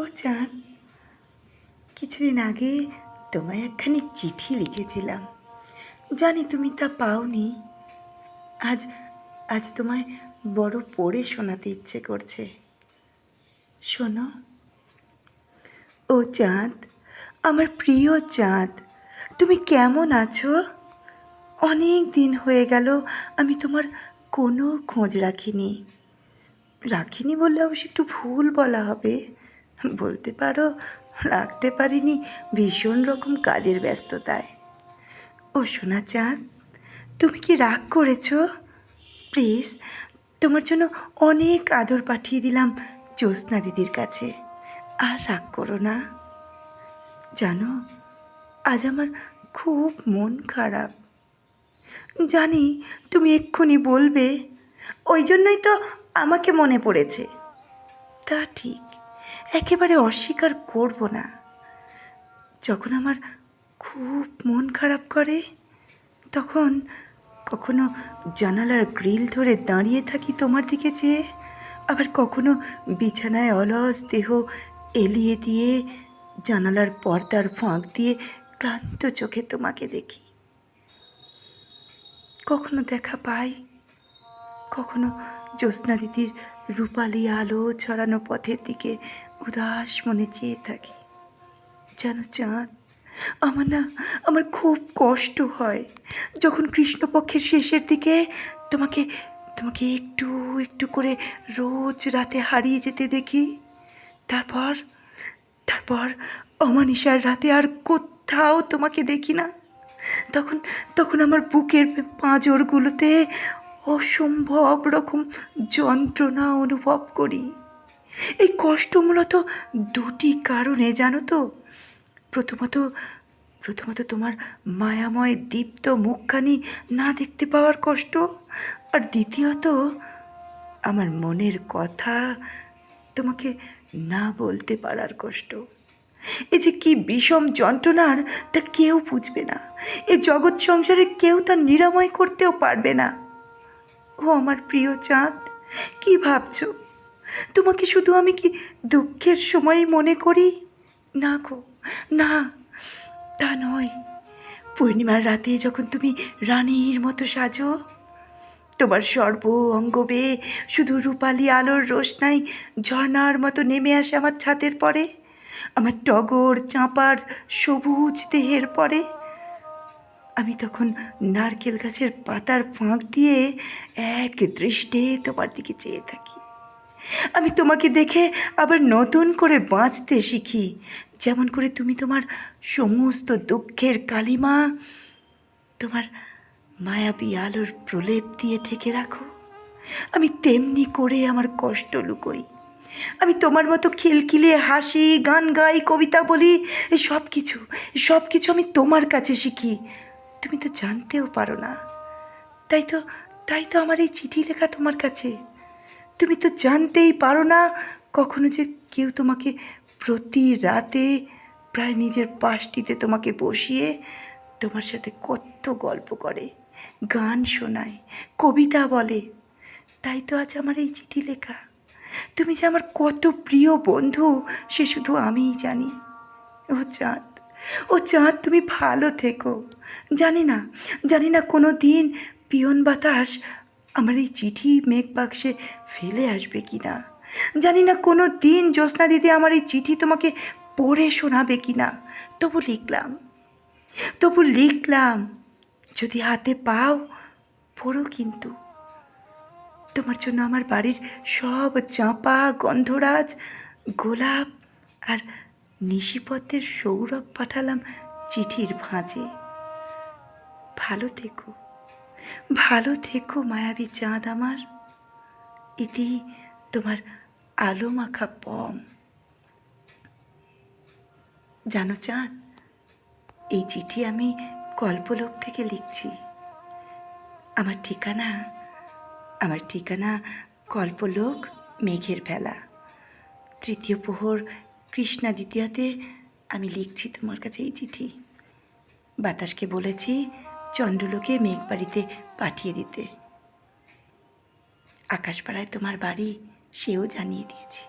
ও চাঁদ, কিছুদিন আগে তোমায় একখানি চিঠি লিখেছিলাম, জানি তুমি তা পাওনি। আজ আজ তোমায় বড় পড়ে শোনাতে ইচ্ছে করছে। শোনো। ও চাঁদ, আমার প্রিয় চাঁদ, তুমি কেমন আছো? অনেক দিন হয়ে গেল আমি তোমার কোনো খোঁজ রাখিনি। রাখিনি বললে অবশ্য একটু ভুল বলা হবে, বলতে পারো রাখতে পারিনি ভীষণ রকম কাজের ব্যস্ততায়। ও সোনা চাঁদ, তুমি কি রাগ করেছো? প্লিজ, তোমার জন্য অনেক আদর পাঠিয়ে দিলাম জ্যোৎস্না দিদির কাছে। আর রাগ করো না। জানো, আজ আমার খুব মন খারাপ। জানি তুমি এক্ষুনি বলবে, ওই জন্যই তো আমাকে মনে পড়েছে। তা ঠিক, একেবারে অস্বীকার করব না। যখন আমার খুব মন খারাপ করে তখন কখনো জানালার গ্রিল ধরে দাঁড়িয়ে থাকি তোমার দিকে চেয়ে, আবার কখনো বিছানায় অলস দেহ এলিয়ে দিয়ে জানালার পর্দার ফাঁক দিয়ে ক্লান্ত চোখে তোমাকে দেখি। কখনো দেখা পাই, কখনো জ্যোৎস্না দিদির রূপালি আলো ছড়ানো পথের দিকে উদাস মনে চেয়ে থাকি। জানো চাঁদ, আমার খুব কষ্ট হয় যখন কৃষ্ণপক্ষের শেষের দিকে তোমাকে তোমাকে একটু একটু করে রোজ রাতে হারিয়ে যেতে দেখি। তারপর তারপর অমানিসার রাতে আর কোথাও তোমাকে দেখি না। তখন তখন আমার বুকের পাঁজরগুলোতে অসম্ভব রকম যন্ত্রণা অনুভব করি। এই কষ্ট মূলত দুটি কারণে, জানো তো। প্রথমত প্রথমত তোমার মায়াময় দীপ্ত মুখখানি না দেখতে পাওয়ার কষ্ট, আর দ্বিতীয়ত আমার মনের কথা তোমাকে না বলতে পারার কষ্ট। এ যে কি বিষম যন্ত্রণার তা কেউ বুঝবে না। এ জগৎ সংসারে কেউ তা নিরাময় করতেও পারবে না। ও আমার প্রিয় চাঁদ, কি ভাবছো? তোমাকে শুধু আমি কি দুঃখের সময় মনে করি? না গো, না, তা নয়। পূর্ণিমার রাতে যখন তুমি রানীর মতো সাজো, তোমার সর্ব অঙ্গ বেয়ে শুধু রূপালি আলোর রোশনাই ঝর্ণার মতো নেমে আসে আমার ছাদের পরে, আমার টগর চাঁপার সবুজ দেহের পরে, আমি তখন নারকেল গাছের পাতার ফাঁক দিয়ে এক দৃষ্টে তোমার দিকে চেয়ে থাকি। আমি তোমাকে দেখে আবার নতুন করে বাঁচতে শিখি। যেমন করে তুমি তোমার সমস্ত দুঃখের কালিমা তোমার মায়াবী আলোর প্রলেপ দিয়ে ঢেকে রাখো, আমি তেমনি করে আমার কষ্ট লুকোই। আমি তোমার মতো খিলখিলিয়ে হাসি, গান গাই, কবিতা বলি, এই সব কিছু আমি তোমার কাছে শিখি। তুমি তো জানতেও পারো না। তাই তো তাই তো আমার এই চিঠি লেখা তোমার কাছে। তুমি তো জানতেই পারো না কখনো যে কেউ তোমাকে প্রতি রাতে প্রায় নিজের পাশটিতে তোমাকে বসিয়ে তোমার সাথে কত গল্প করে, গান শোনায়, কবিতা বলে। তাই তো আজ আমার এই চিঠি লেখা। তুমি যে আমার কত প্রিয় বন্ধু সে শুধু আমিই জানি। ও চাঁদ, ও চাঁদ, তুমি ভালো থেকো। জানি না কোনো দিন পিয়ন বাতাস আমার এই চিঠি মেঘ বাক্সে ফেলে আসবে কি না। জানি না কোনো দিন জ্যোৎস্না দিদি আমার এই চিঠি তোমাকে পড়ে শোনাবে কি না। তবু লিখলাম, যদি হাতে পাও পড়ো কিন্তু। তোমার জন্য আমার বাড়ির সব চাঁপা, গন্ধরাজ, গোলাপ আর নিশিপথের সৌরভ পাঠালাম চিঠির ভাঁজে। ভালো থেকো মায়াবী চাঁদ আমার। ইতি তোমার আলো মাখা পম। জানো চাঁদ, এই চিঠি আমি কল্পলোক থেকে লিখছি। আমার ঠিকানা কল্পলোক, মেঘের ভেলা, তৃতীয় প্রহর, কৃষ্ণা দ্বিতীয়াতে আমি লিখছি তোমার কাছে এই চিঠি। বাতাসকে বলেছি চন্দ্রলোকে মেঘবাড়িতে পাঠিয়ে দিতে। আকাশপাড়ায় তোমার বাড়ি সেও জানিয়ে দিয়েছি।